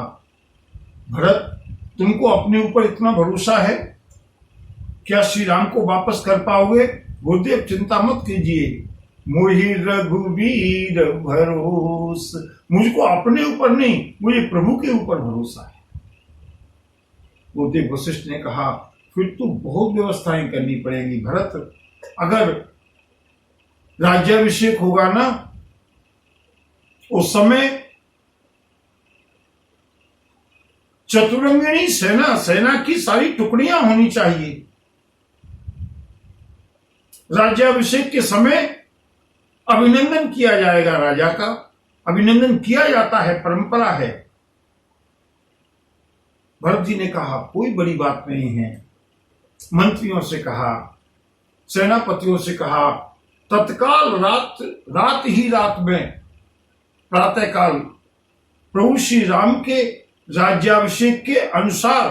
भरत तुमको अपने ऊपर इतना भरोसा है, क्या श्री राम को वापस कर पाओगे। गुरुदेव चिंता मत कीजिए, मुझे रघुवीर भरोस, मुझको अपने ऊपर नहीं, मुझे प्रभु के ऊपर भरोसा है। गुरुदेव वशिष्ठ ने कहा फिर तो बहुत व्यवस्थाएं करनी पड़ेंगी भरत, अगर राज्याभिषेक होगा ना उस समय चतुरंगिणी सेना की सारी टुकड़ियां होनी चाहिए। राज्याभिषेक के समय अभिनंदन किया जाएगा, राजा का अभिनंदन किया जाता है, परंपरा है। भरत जी ने कहा कोई बड़ी बात नहीं है। मंत्रियों से कहा, सेनापतियों से कहा, तत्काल रात में प्रातःकाल प्रभु श्री राम के राज्याभिषेक के अनुसार,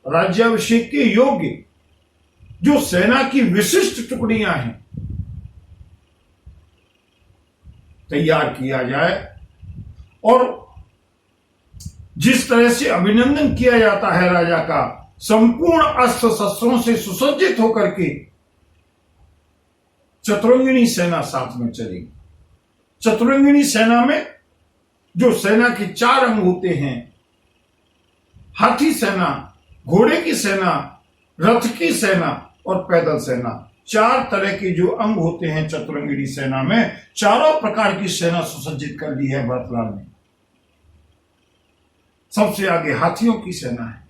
राज्याभिषेक के योग्य जो सेना की विशिष्ट टुकड़ियां हैं तैयार किया जाए, और जिस तरह से अभिनंदन किया जाता है राजा का, संपूर्ण अस्त्र शस्त्रों से सुसज्जित होकर के चतुरंगिणी सेना साथ में चलेगी। चतुरंगिणी सेना में जो सेना के 4 अंग होते हैं, हाथी सेना, घोड़े की सेना, रथ की सेना और पैदल सेना, 4 तरह के जो अंग होते हैं चतुरंगिणी सेना में, चारों प्रकार की सेना सुसज्जित कर दी है भरतलाल ने। सबसे आगे हाथियों की सेना है,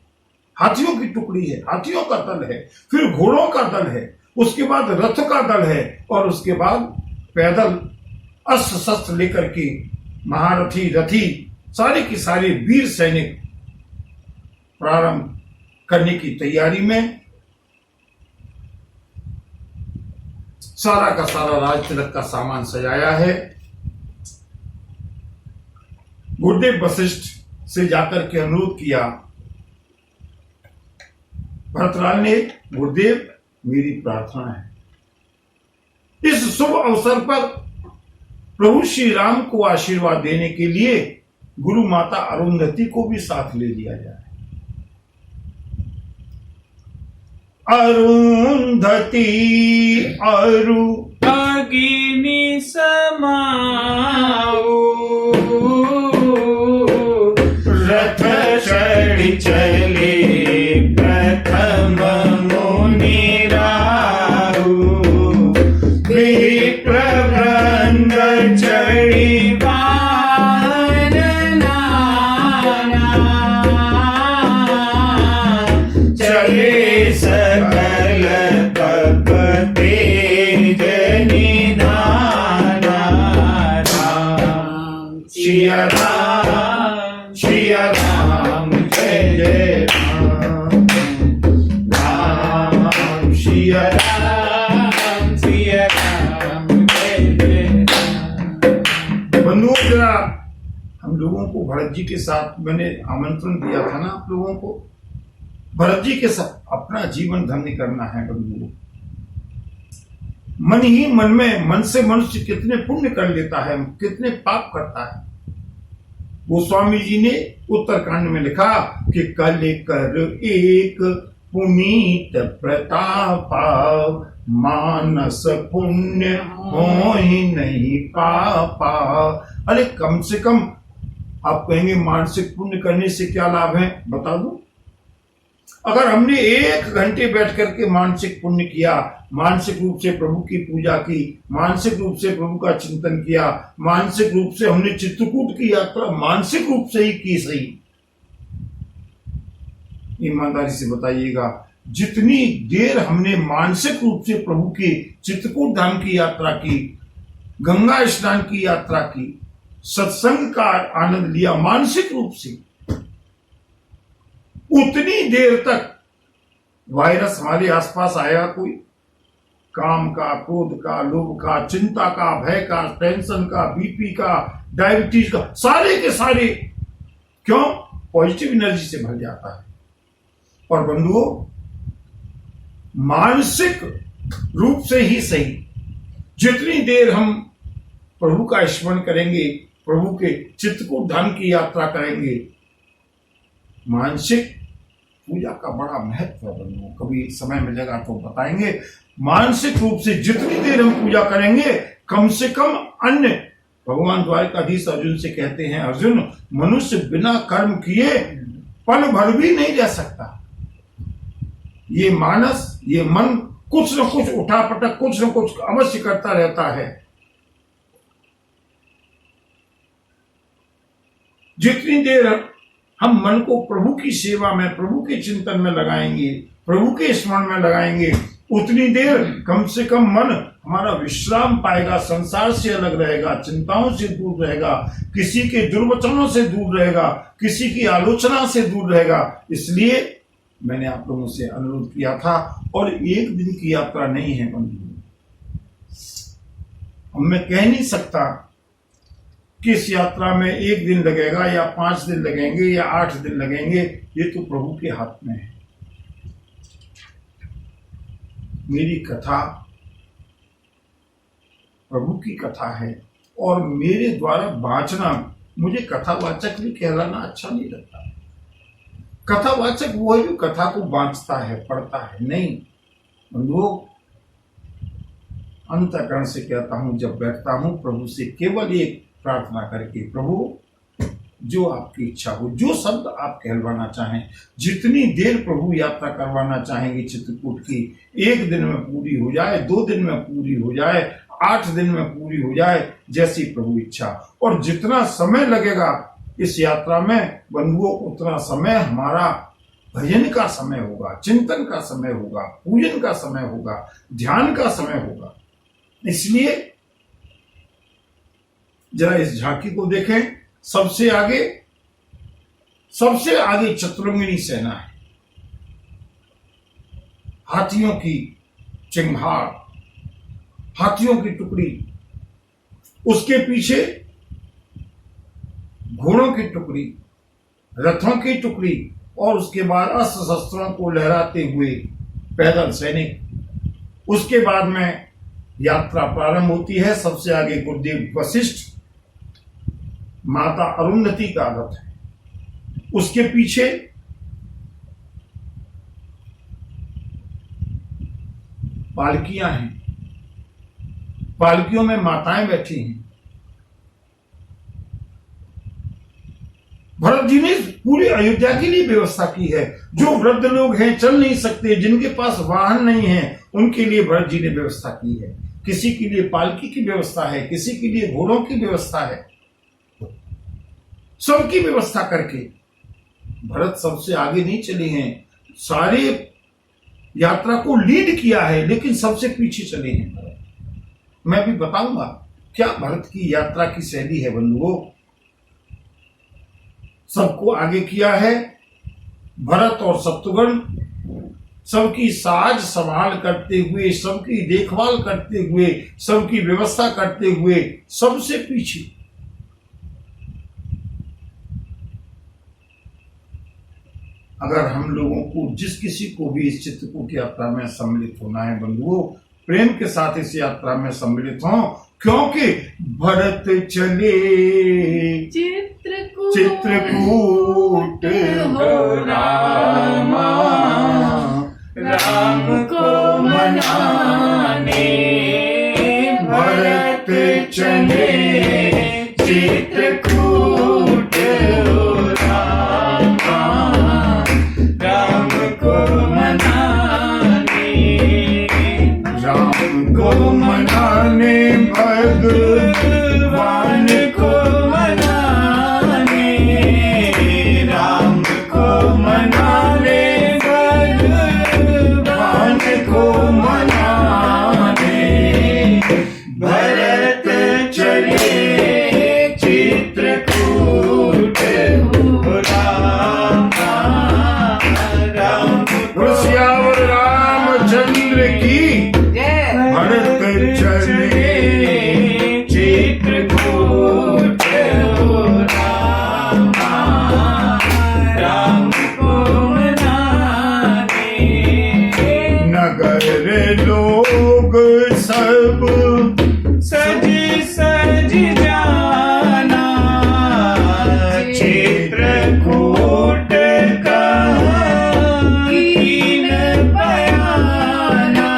हाथियों की टुकड़ी है, हाथियों का दल है, फिर घोड़ों का दल है, उसके बाद रथ का दल है, और उसके बाद पैदल अस्त्र शस्त्र लेकर के महारथी रथी सारे की सारे वीर सैनिक प्रारंभ करने की तैयारी में। सारा का सारा राज तिलक का सामान सजाया है। गुरुदेव वशिष्ठ से जाकर के अनुरोध किया। भरतलाल ने, गुरुदेव मेरी प्रार्थना है इस शुभ अवसर पर प्रभु श्री राम को आशीर्वाद देने के लिए गुरु माता अरुंधति को भी साथ ले लिया जाए। अरुंधति अरु अग्नि समाऊ, रथ चढ़ चले प्रथम मुनि राहु, विप्र वृंद चढ़ी वाहन नाना, चले सकल तप तेज निधाना। सिया राम सिया राम जय जय राम, राम सिया राम जय जय राम। बंधुओं, जरा हम लोगों को भरत जी के साथ, मैंने आमंत्रण दिया था ना आप लोगों को, भरत जी के साथ अपना जीवन धन्य करना है। बंधुओं, मन ही मन में, मन से मनुष्य कितने पुण्य कर लेता है, कितने पाप करता है। गोस्वामी जी ने उत्तरकांड में लिखा कि कल कर एक पुनीत प्रतापा, मानस पुण्य हो ही नहीं पापा। अरे कम से कम आप कहेंगे मानसिक पुण्य करने से क्या लाभ है, बता दूं। अगर हमने 1 घंटे बैठ करके मानसिक पुण्य किया, मानसिक रूप से प्रभु की पूजा की, मानसिक रूप से प्रभु का चिंतन किया, मानसिक रूप से हमने चित्रकूट की यात्रा मानसिक रूप से ही की, सही ईमानदारी से बताइएगा, जितनी देर हमने मानसिक रूप से प्रभु के चित्रकूट धाम की यात्रा की, गंगा स्नान की यात्रा की, सत्संग का आनंद लिया मानसिक रूप से, उतनी देर तक वायरस हमारे आसपास आया कोई, काम का, क्रोध का, लोभ का, चिंता का, भय का, टेंशन का, बीपी का, डायबिटीज का, सारे के सारे, क्यों, पॉजिटिव एनर्जी से भर जाता है। और बंधुओं, मानसिक रूप से ही सही, जितनी देर हम प्रभु का स्मरण करेंगे, प्रभु के चित्रकूट धाम की यात्रा करेंगे, मानसिक पूजा का बड़ा महत्व है। बंधुओं, कभी समय मिलेगा तो बताएंगे। मानसिक रूप से जितनी देर हम पूजा करेंगे, कम से कम अन्य, भगवान द्वारकाधीश अर्जुन से कहते हैं, अर्जुन मनुष्य बिना कर्म किए पल भर भी नहीं रह सकता। ये मानस, ये मन कुछ न कुछ उठापटक, कुछ न कुछ अवश्य करता रहता है। जितनी देर हम मन को प्रभु की सेवा में, प्रभु के चिंतन में लगाएंगे, प्रभु के स्मरण में लगाएंगे, उतनी देर कम से कम मन हमारा विश्राम पाएगा, संसार से अलग रहेगा, चिंताओं से दूर रहेगा, किसी के दुर्वचनों से दूर रहेगा, किसी की आलोचना से दूर रहेगा। इसलिए मैंने आप लोगों से अनुरोध किया था, और एक दिन की यात्रा नहीं है बंधु। अब मैं कह नहीं सकता कि इस यात्रा में 1 दिन लगेगा या 5 दिन लगेंगे या 8 दिन लगेंगे, ये तो प्रभु के हाथ में है। मेरी कथा प्रभु की कथा है, और मेरे द्वारा वाचना, मुझे कथावाचक भी कहलाना अच्छा नहीं लगता। कथावाचक वो है जो कथा को वाचता है, पढ़ता है, नहीं। बंधुओं, अंतःकरण से कहता हूं, जब बैठता हूं प्रभु से केवल एक प्रार्थना करके, प्रभु जो आपकी इच्छा हो, जो शब्द आप कहलवाना चाहें, जितनी देर प्रभु यात्रा करवाना चाहेंगे चित्रकूट की, 1 दिन में पूरी हो जाए, 2 दिन में पूरी हो जाए, 8 दिन में पूरी हो जाए, जैसी प्रभु इच्छा। और जितना समय लगेगा इस यात्रा में बंधुओं, उतना समय हमारा भजन का समय होगा, चिंतन का समय होगा, पूजन का समय होगा, ध्यान का समय होगा। इसलिए जरा इस झांकी को देखें। सबसे आगे चतुरंगिनी सेना है, हाथियों की चिंगार, हाथियों की टुकड़ी, उसके पीछे घोड़ों की टुकड़ी, रथों की टुकड़ी, और उसके बाद अस्त्र शस्त्रों को लहराते हुए पैदल सैनिक। उसके बाद में यात्रा प्रारंभ होती है। सबसे आगे गुरुदेव वशिष्ठ, माता अरुंधति का रथ है, उसके पीछे पालकियां हैं, पालकियों में माताएं बैठी हैं। भरत जी ने पूरी अयोध्या के लिए व्यवस्था की है। जो वृद्ध लोग हैं, चल नहीं सकते, जिनके पास वाहन नहीं है, उनके लिए भरत जी ने व्यवस्था की है। किसी के लिए पालकी की व्यवस्था है, किसी के लिए घोड़ों की व्यवस्था है, सबकी व्यवस्था करके भरत सबसे आगे नहीं चले हैं, सारे यात्रा को लीड किया है, लेकिन सबसे पीछे चले हैं भरत। मैं भी बताऊंगा क्या भरत की यात्रा की शैली है बंधुओं। सबको आगे किया है भरत और शत्रुघ्न, सबकी साज संभाल करते हुए, सबकी देखभाल करते हुए, सबकी व्यवस्था करते हुए सबसे पीछे। अगर हम लोगों को, जिस किसी को भी इस चित्रकूट यात्रा में सम्मिलित होना है बंधुओं, प्रेम के साथ इस यात्रा में सम्मिलित हों, क्योंकि भरत चले चित्रकूट हो रामा, राम को मनाने भरत चले चित्रकूट हो रामा, राम को मनाने, राम को मनाने, भगवान को मनाने, राम को मनाने, भगवान को मनाने, भरत चले चित्रकूट हो रामा, राम को श्यावर रामचंद्र की भरत चले चित्रकूट हो रामा, राम को मनाने, नगर लोग सब सज सज जाना, चित्रकूट का कीन बयाना,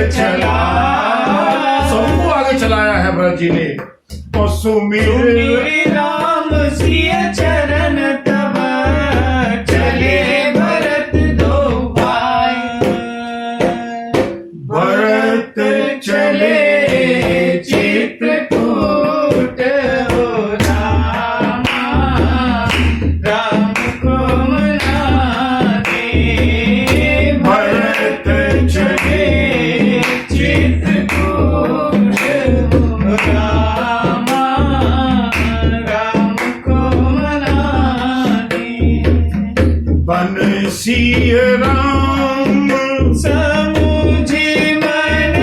चला सबको आगे चलाया है भरत जी ने। और सुमिर मेरे राम सिय चरण तब चले भरत दो भाई। भरत चले चित्रकूट हो रामा, राम को मनाने। भरत चले चित्रकूट हो रामा, राम को मनाने। बनसिय राम समुझे मन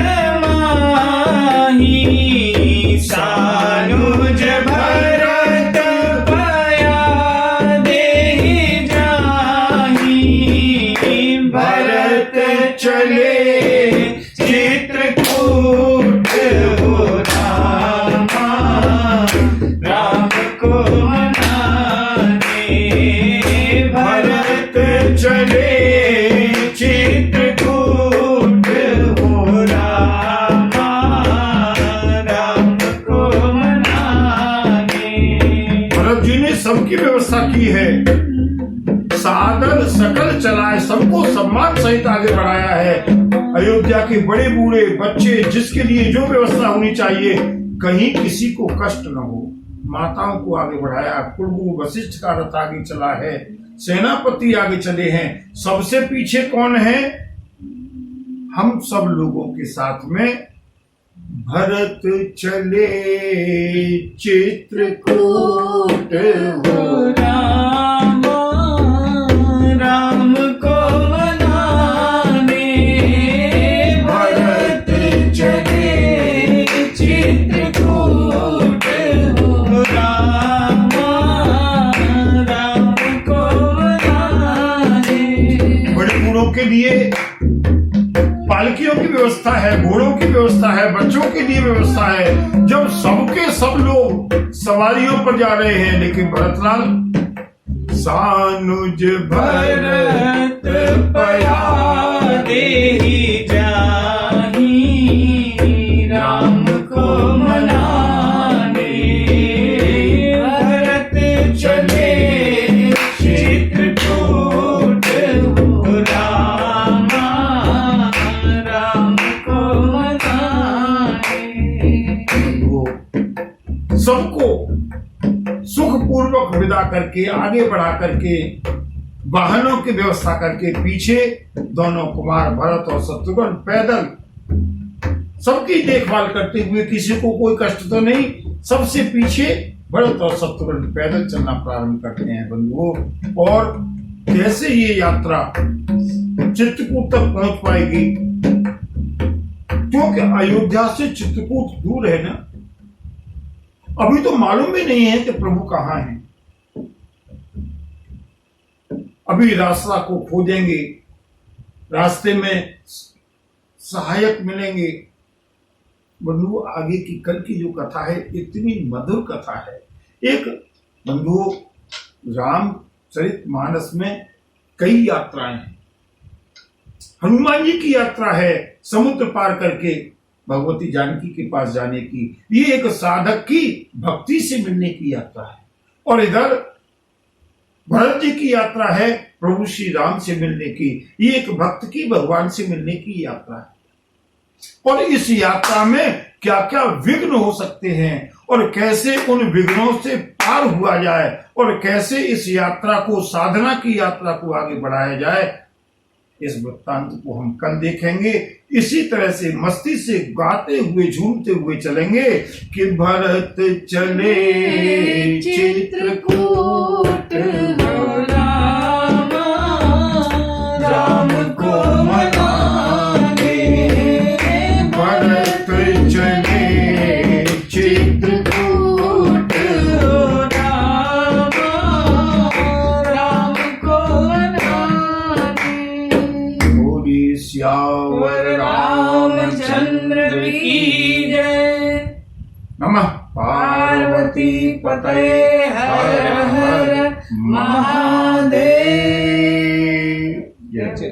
माही, सानुज भरत पया देहि जाहि। भरत चले चित्रकूट हो रामा, राम को मनाने। भरत चले चित्रकूट हो रामा, राम को मनाने। भरत जी ने सबकी व्यवस्था की है, सादर सकल चलाए, सबको सम्मान सहित आगे बढ़ाया है। अयोध्या के बड़े बूढ़े बच्चे, जिसके लिए जो व्यवस्था होनी चाहिए, कहीं किसी को कष्ट न हो, माताओं को आगे बढ़ाया। कुलगुरु वशिष्ठ का रथ आगे चला है, सेनापति आगे चले हैं। सबसे पीछे कौन है? हम सब लोगों के साथ में भरत चले चित्रकूट हो रामा, राम को मनाने। भरत चले चित्रकूट हो रामा, राम को मनाने। बड़े बूढ़ों के लिए पालकियों की व्यवस्था है, घोड़ों की व्यवस्था है, बच्चों के लिए व्यवस्था है। जब सबके सब लोग सवारियों पर जा रहे हैं, लेकिन भरतलाल सानुज भरत पया देहि जाहि, राम को मनाने। भरत चले चित्रकूट हो रामा, राम को मनाने। वो सबको सुखपूर्वक विदा करके, आगे बढ़ा करके, वाहनों की व्यवस्था करके, पीछे दोनों कुमार भरत और शत्रुघ्न पैदल सबकी देखभाल करते हुए, किसी को कोई कष्ट तो नहीं, सबसे पीछे भरत और शत्रुघ्न पैदल चलना प्रारंभ करते हैं बंधुओं। और कैसे ये यात्रा चित्रकूट तक पहुंच पाएगी, क्योंकि अयोध्या से चित्रकूट दूर है ना, अभी तो मालूम भी नहीं है कि प्रभु कहाँ हैं। अभी रास्ता को खोजेंगे, रास्ते में सहायक मिलेंगे। बंधु, आगे की कल की जो कथा है, इतनी मधुर कथा है। एक बंधु, रामचरितमानस में कई यात्राएं हैं। हनुमान जी की यात्रा है समुद्र पार करके भगवती जानकी के पास जाने की। ये एक साधक की भक्ति से मिलने की यात्रा है। और इधर भरत जी की यात्रा है प्रभु श्री राम से मिलने की। ये एक भक्त की भगवान से मिलने की यात्रा है। और इस यात्रा में क्या क्या विघ्न हो सकते हैं और कैसे उन विघ्नों से पार हुआ जाए और कैसे इस यात्रा को, साधना की यात्रा को आगे बढ़ाया जाए, इस वृत्तांत को हम कल देखेंगे। इसी तरह से मस्ती से गाते हुए, झूमते हुए चलेंगे कि भरत चले चित्रकूट हो रामा, राम को मनाने। भरत चले चित्रकूट हो रामा, राम को मनाने। बोली श्यावर रामचंद्र की जय। नमः पार्वती पते हर हर महादेव। जय।